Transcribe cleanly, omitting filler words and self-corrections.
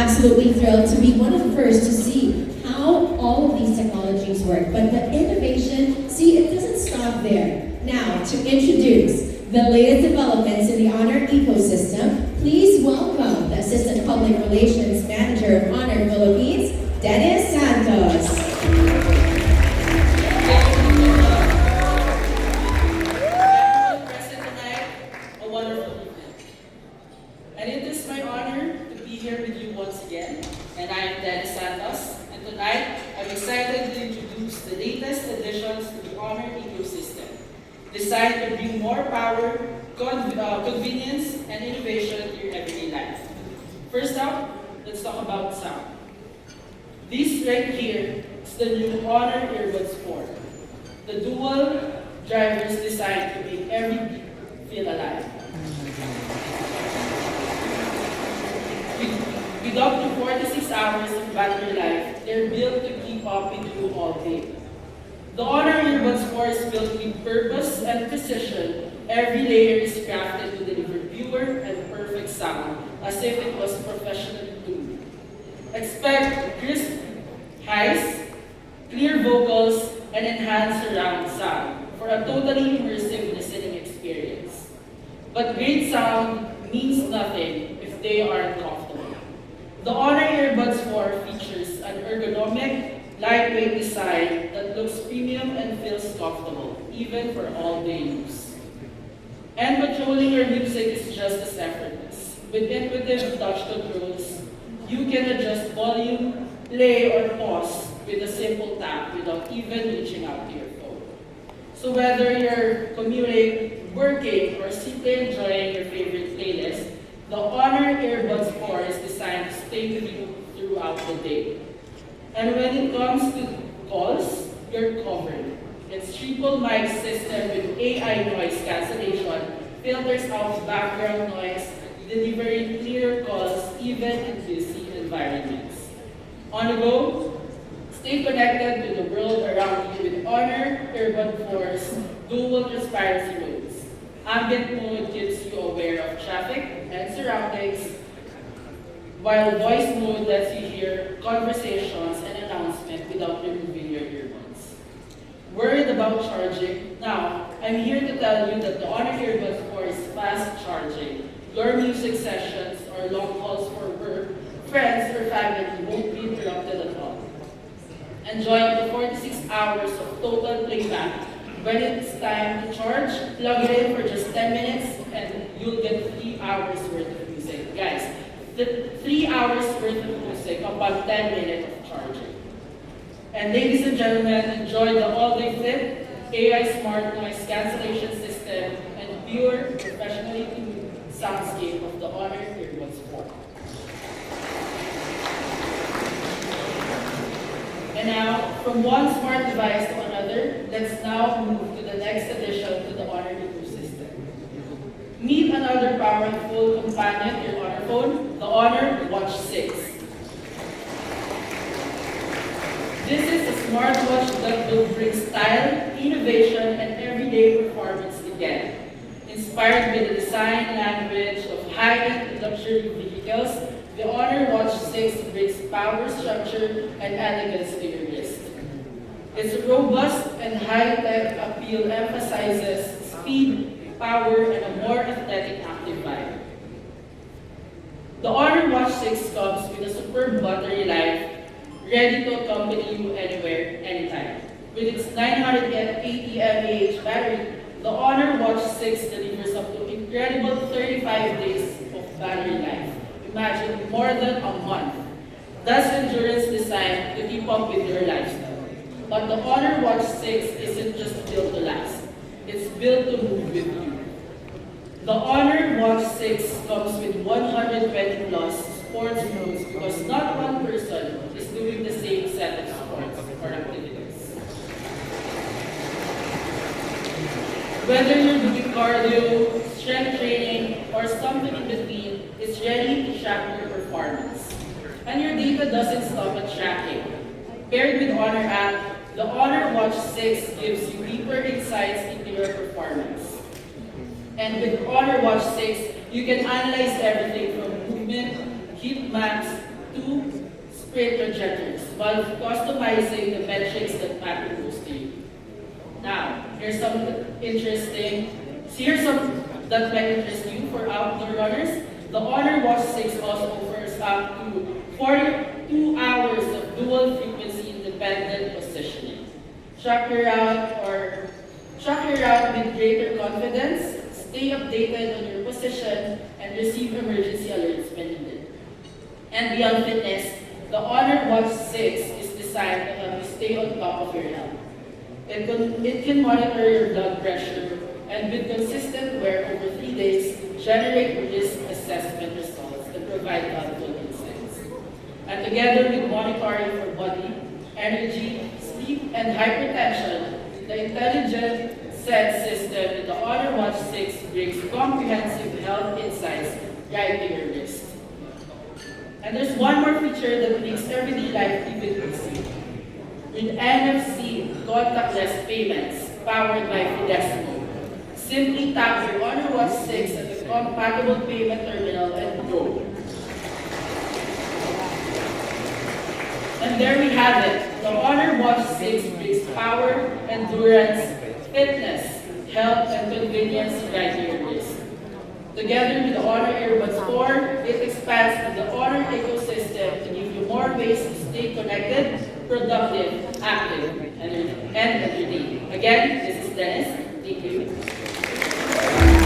absolutely thrilled to be one of the first to see how all of these technologies work. But the innovation, see, it doesn't stop there. Now, to introduce the latest developments in the Honor ecosystem, please welcome the Assistant Public Relations Manager of Honor Philippines, Dennis Santos. Everyone present tonight, a wonderful evening. And it is my honor to be here with you once again. And I am Dennis Santos. And tonight, I'm excited to introduce the latest additions to the Honor ecosystem, designed to bring more power, convenience, and innovation to your everyday life. First up, let's talk about sound. This right here is the new Honor Earbuds 4. The dual drivers designed to make every beat feel alive. With up to 46 hours of battery life, they're built to keep up with you all day. The Honor Earbuds 4 is built with purpose and precision. Every layer is crafted to deliver pure and perfect sound, as if it was professionally tuned. Expect crisp highs, clear vocals, and enhanced surround sound for a totally immersive listening experience. But great sound means nothing if they aren't comfortable. The Honor Earbuds 4 features an ergonomic, lightweight design that looks premium and feels comfortable, even for all-day use. And controlling your music is just as effortless. With intuitive touch controls, you can adjust volume, play, or pause with a simple tap without even reaching out to your phone. So whether you're commuting, working, or simply enjoying your favorite playlist, the Honor Earbuds 4 is designed to stay with you throughout the day. And when it comes to calls, you're covered. Its triple mic system with AI noise cancellation filters out background noise, delivering clear calls even in busy environments. On the go, stay connected to the world around you with Honor Earbuds 4's dual transparency modes. Ambient mode keeps you aware of traffic and surroundings, while voice mode lets you hear conversations and announcements without removing your earbuds. Worried about charging? Now, I'm here to tell you that the Honor Earbuds 4 is fast charging. Your music sessions or long calls for work, friends, or family won't be interrupted at all. Enjoy up to 46 hours of total playback. When it's time to charge, plug it in for just 10 minutes and you'll get 3 hours worth of music. Guys, the 3 hours worth of music upon 10 minutes of charging. And ladies and gentlemen, enjoy the all-day flip, AI smart noise cancellation system, and pure, professionally tuned soundscape of the Honor Earbuds 4. And now, from one smart device to another, let's now move to the next addition to the Honor ecosystem. Meet another powerful companion to your Honor phone, the Honor Watch 6. This is a smartwatch that will bring style, innovation, and everyday performance together. Inspired by the design language of high-end luxury vehicles, the Honor Watch 6 brings power, structure, and elegance to your wrist. Its robust and high-tech appeal emphasizes speed, power, and a more aesthetic active vibe. The Honor Watch 6 comes with a superb battery life, ready to accompany you anywhere, anytime. With its 980 mAh battery, the Honor Watch 6 delivers up to incredible 35 days of battery life. Imagine more than a month. Thus endurance designed to keep up with your lifestyle. But the Honor Watch 6 isn't just built to last. It's built to move with you. The Honor Watch 6 comes with 120 plus sports modes because not one person is doing the same set of sports or activities. Whether you're doing cardio, strength training, or something in between, it's ready to track your performance. And your data doesn't stop at tracking. Paired with Honor app, the Honor Watch 6 gives you deeper insights into your performance. And with Honor Watch 6, you can analyze everything from movement, heat maps, 2 sprint trajectories while customizing the metrics that matter most to you. Now, here's some that might interest you for outdoor runners. The Honor Watch 6 also offers up to 42 hours of dual frequency independent positioning. Track your route with greater confidence, stay updated on your position, and receive emergency alerts when needed. And beyond fitness, the Honor Watch 6 is designed to help you stay on top of your health. It can monitor your blood pressure and with consistent wear over 3 days, generate risk assessment results that provide valuable insights. And together with monitoring for body, energy, sleep, and hypertension, the intelligent SET system in the Honor Watch 6 brings comprehensive health insights right to your wrist. And there's one more feature that makes everyday life even easier. With NFC contactless payments powered by Fidesimo, simply tap your Honor Watch 6 at the compatible payment terminal and go. And there we have it. The Honor Watch 6 brings power, endurance, fitness, health, and convenience right to your wrist. Together with the Honor Earbuds 4, it expands the Honor ecosystem to give you more ways to stay connected, productive, active, and entertaining. Again, this is Dennis. Thank you.